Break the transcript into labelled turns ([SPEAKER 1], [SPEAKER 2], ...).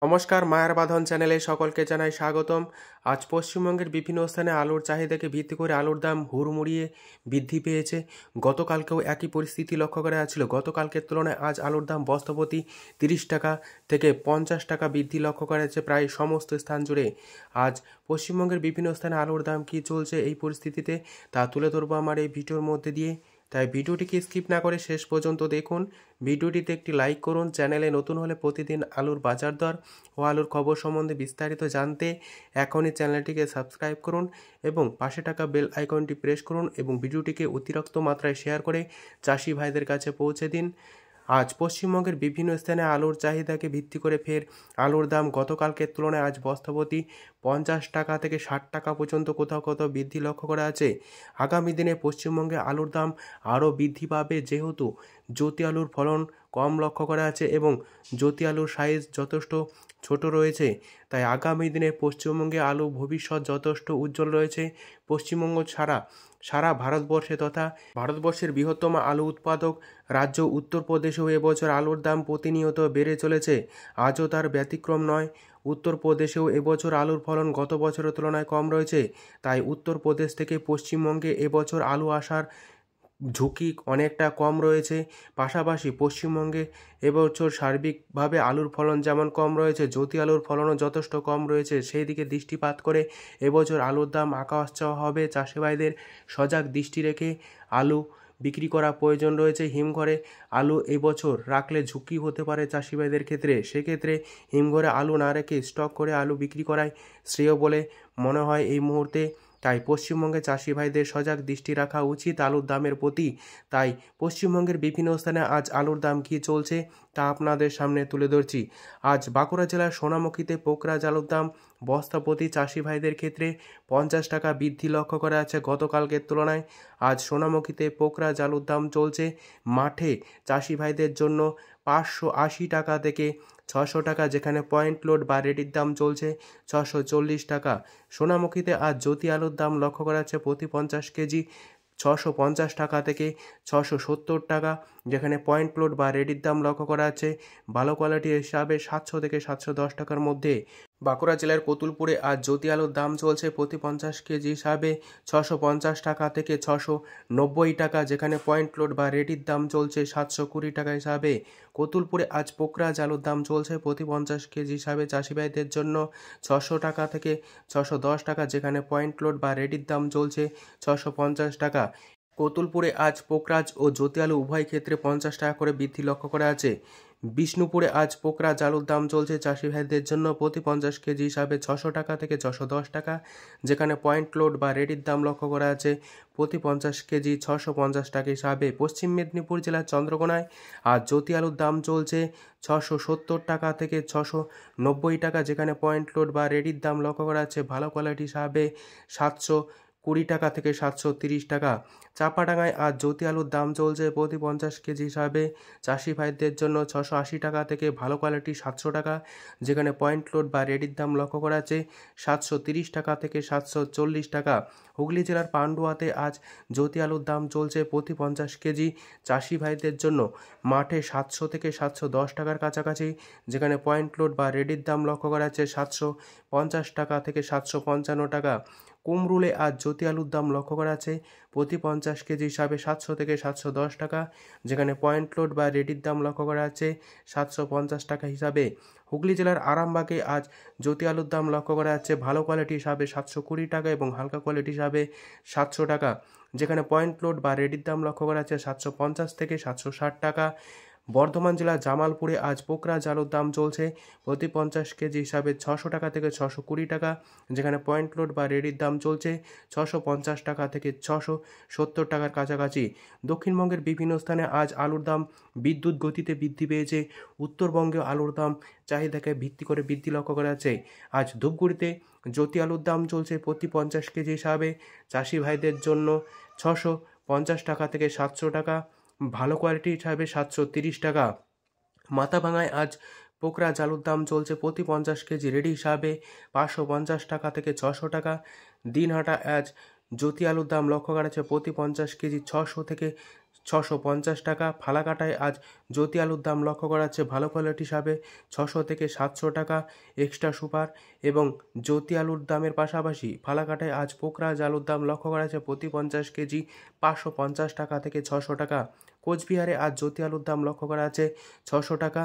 [SPEAKER 1] নমস্কার, মায়ার বাঁধন চ্যানেলে সকলকে জানাই স্বাগতম। আজ পশ্চিমবঙ্গের বিভিন্ন স্থানে আলুর চাহিদাকে ভিত্তি করে আলুর দাম হুড়মুড়িয়ে বৃদ্ধি পেয়েছে। গতকালকেও একই পরিস্থিতি লক্ষ্য করা যাচ্ছিল। গতকালকের তুলনায় আজ আলুর দাম বস্তাপ্রতি 30 টাকা থেকে 50 টাকা বৃদ্ধি লক্ষ্য করা যাচ্ছে প্রায় সমস্ত স্থান জুড়ে। আজ পশ্চিমবঙ্গের বিভিন্ন স্থানে আলুর দাম কী চলছে এই পরিস্থিতিতে তা তুলে ধরবো আমার এই ভিডিওর মধ্যে দিয়ে। তাই ভিডিওটিকে স্কিপ না করে শেষ পর্যন্ত দেখুন। ভিডিওটিতে একটি লাইক করুন। চ্যানেলে নতুন হলে প্রতিদিন আলুর বাজার দর ও আলুর খবর সম্বন্ধে বিস্তারিত জানতে এখনই চ্যানেলটিকে সাবস্ক্রাইব করুন এবং পাশে থাকা বেল আইকনটি প্রেস করুন এবং ভিডিওটিকে অতিরিক্ত মাত্রায় শেয়ার করে চাষি ভাইদের কাছে পৌঁছে দিন। আজ পশ্চিমবঙ্গের বিভিন্ন স্থানে আলুর চাহিদাকে ভিত্তি করে ফের আলুর দাম গতকালকের তুলনায় আজ বস্তাপ্রতি 50 টাকা থেকে 60 টাকা পর্যন্ত কোথাও কোথাও বৃদ্ধি লক্ষ্য করা আছে। আগামী দিনে পশ্চিমবঙ্গে আলুর দাম আরও বৃদ্ধি পাবে, যেহেতু জ্যোতি আলুর ফলন কম লক্ষ্য করা আছে এবং জ্যোতি আলুর সাইজ যথেষ্ট ছোট রয়েছে। তাই আগামী দিনে পশ্চিমবঙ্গে আলু ভবিষ্যৎ যথেষ্ট উজ্জ্বল রয়েছে। পশ্চিমবঙ্গ ছাড়া সারা ভারতবর্ষে তথা ভারতবর্ষের বৃহত্তম আলু উৎপাদক রাজ্য উত্তরপ্রদেশেও এবছর আলুর দাম প্রতিনিয়ত বেড়ে চলেছে। আজও তার ব্যতিক্রম নয়। উত্তরপ্রদেশেও এবছর আলুর ফলন গত বছরের তুলনায় কম রয়েছে। তাই উত্তরপ্রদেশ থেকে পশ্চিমবঙ্গে এবছর আলু আসার ঝুঁকি অনেকটা কম রয়েছে। পাশাপাশি পশ্চিমবঙ্গে এবছর সার্বিকভাবে আলুর ফলন যেমন কম রয়েছে, জ্যোতি আলুর ফলনও যথেষ্ট কম রয়েছে। সেই দিকে দৃষ্টিপাত করে এবছর আলুর দাম আকাশ ছোঁয়া হবে। চাষি ভাইদের সজাগ দৃষ্টি রেখে আলু বিক্রি করা প্রয়োজন রয়েছে। হিমঘরে আলু এবছর রাখলে ঝুঁকি হতে পারে চাষি ভাইদের ক্ষেত্রে। সেক্ষেত্রে হিমঘরে আলু না রেখে স্টক করে আলু বিক্রি করাই শ্রেয় বলে মনে হয় এই মুহূর্তে। তাই পশ্চিমবঙ্গে চাষি ভাইদের সজাগ দৃষ্টি রাখা উচিত আলুর দামের প্রতি। তাই পশ্চিমবঙ্গের বিভিন্ন স্থানে আজ আলুর দাম কী চলছে তা আপনাদের সামনে তুলে ধরছি। আজ বাঁকুড়া জেলার সোনামুখীতে পোকরাজ আলুর দাম বস্তা প্রতি চাষি ভাইদের ক্ষেত্রে 50 টাকা বৃদ্ধি লক্ষ্য করা আছে গতকালকের তুলনায়। আজ সোনামুখীতে পোকরাজ আলুর দাম চলছে মাঠে চাষি ভাইদের জন্য 580 টাকা থেকে 600 টাকা, যেখানে পয়েন্ট লোড বা রেডির দাম চলছে 640 টাকা। সোনামুখীতে আজ জ্যোতি আলুর দাম লক্ষ্য করা যাচ্ছে প্রতি 50 কেজি 650 টাকা থেকে 670 টাকা, যেখানে পয়েন্ট লোড বা রেডির দাম লক্ষ্য করা যাচ্ছে ভালো কোয়ালিটির হিসাবে 700 থেকে 710 টাকার মধ্যে। বাঁকুড়া জেলার কতুলপুরে আজ জ্যোতি আলুর দাম চলছে প্রতি 50 কেজি হিসাবে 650 টাকা থেকে 690 টাকা, যেখানে পয়েন্ট লোড বা রেডির দাম চলছে 720 টাকা হিসাবে। কতুলপুরে আজ পোকরাজ আলুর দাম চলছে প্রতি 50 কেজি হিসাবে চাষি ভাইদের জন্য 600 টাকা থেকে 610 টাকা, যেখানে পয়েন্ট লোড বা রেডির দাম চলছে 650 টাকা। কতুলপুরে আজ পোকরাজ ও জ্যোতি আলু উভয় ক্ষেত্রে 50 টাকা করে বৃদ্ধি লক্ষ্য করা আছে। বিষ্ণুপুরে আজ পোকরাজ আলুর দাম চলছে চাষি ভাইদের জন্য প্রতি 50 কেজি হিসাবে 600 টাকা থেকে 610 টাকা, যেখানে পয়েন্ট লোড বা রেডির দাম লক্ষ্য করা আছে প্রতি 50 কেজি 650 টাকা হিসাবে। পশ্চিম মেদিনীপুর জেলার চন্দ্রকোনায় আজ জ্যোতি আলুর দাম চলছে 670 টাকা থেকে 690 টাকা, যেখানে পয়েন্ট লোড বা রেডির দাম লক্ষ্য করা আছে ভালো কোয়ালিটি হিসাবে 720 টাকা থেকে 730 টাকা। চাপাডাঙ্গায় আজ জ্যোতি আলুর দাম চলছে প্রতি 50 কেজি হিসাবে চাষি ভাইদের জন্য 680 টাকা থেকে ভালো কোয়ালিটি 700 টাকা, যেখানে পয়েন্ট লোড বা রেডির দাম লক্ষ্য করা আছে 730 টাকা থেকে 740 টাকা। হুগলি জেলার পান্ডুয়াতে আজ জ্যোতি আলুর দাম চলছে প্রতি 50 কেজি চাষি ভাইদের জন্য মাঠে 700 থেকে 710 টাকার কাছাকাছি, যেখানে পয়েন্ট লোড বা রেডির দাম লক্ষ্য করা আছে 750 টাকা থেকে 755 টাকা। কুমরুলে আজ জ্যোতি আলুর দাম লক্ষ্য করা আছে প্রতি 50 কেজি হিসাবে 700 থেকে 710 টাকা, যেখানে পয়েন্ট লোড বা রেডির দাম লক্ষ্য করা আছে 750 টাকা হিসাবে। হুগলি জেলার আরামবাগে আজ জ্যোতি আলুর দাম লক্ষ্য করা যাচ্ছে ভালো কোয়ালিটি হিসাবে 720 টাকা এবং হালকা কোয়ালিটি হিসাবে 700 টাকা, যেখানে পয়েন্ট লোড বা রেডির দাম লক্ষ্য করা যাচ্ছে 750 থেকে 760 টাকা। বর্ধমান জেলার জামালপুরে আজ পোকরাজ আলুর দাম চলছে প্রতি 50 কেজি হিসাবে 600 টাকা থেকে 620 টাকা, যেখানে পয়েন্ট লোড বা রেডির দাম চলছে 650 টাকা থেকে 670 টাকার কাছাকাছি। দক্ষিণবঙ্গের বিভিন্ন স্থানে আজ আলুর দাম বিদ্যুৎ গতিতে বৃদ্ধি পেয়েছে। উত্তরবঙ্গে আলুর দাম চাহিদাকে ভিত্তি করে বৃদ্ধি লক্ষ্য করা যাচ্ছে। আজ ধূপগুড়িতে জ্যোতি আলুর দাম চলছে প্রতি 50 কেজি হিসাবে চাষি ভাইদের জন্য 650 টাকা থেকে 700 টাকা, ভালো কোয়ালিটি হিসাবে 730 টাকা। মাথাভাঙায় আজ পোকরাজ আলুর দাম চলছে প্রতি 50 কেজি রেডি হিসাবে 550 টাকা থেকে 600 টাকা। দিনহাটা আজ জ্যোতি আলুর দাম লক্ষ্য করা যাচ্ছে প্রতি 50 কেজি 600 থেকে 650 টাকা। ফালাকাটায় আজ জ্যোতি আলুর দাম লক্ষ্য করা যাচ্ছে ভালো কোয়ালিটি হিসাবে 600 থেকে 700 টাকা। এক্সট্রা সুপার এবং জ্যোতি আলুর দামের পাশাপাশি ফালাকাটায় আজ পোকরাজ আলুর দাম লক্ষ্য করা যাচ্ছে প্রতি 50 কেজি 550 টাকা থেকে 600 টাকা। কোচবিহারে আজ জ্যোতি আলুর দাম লক্ষ্য করা আছে 600 টাকা।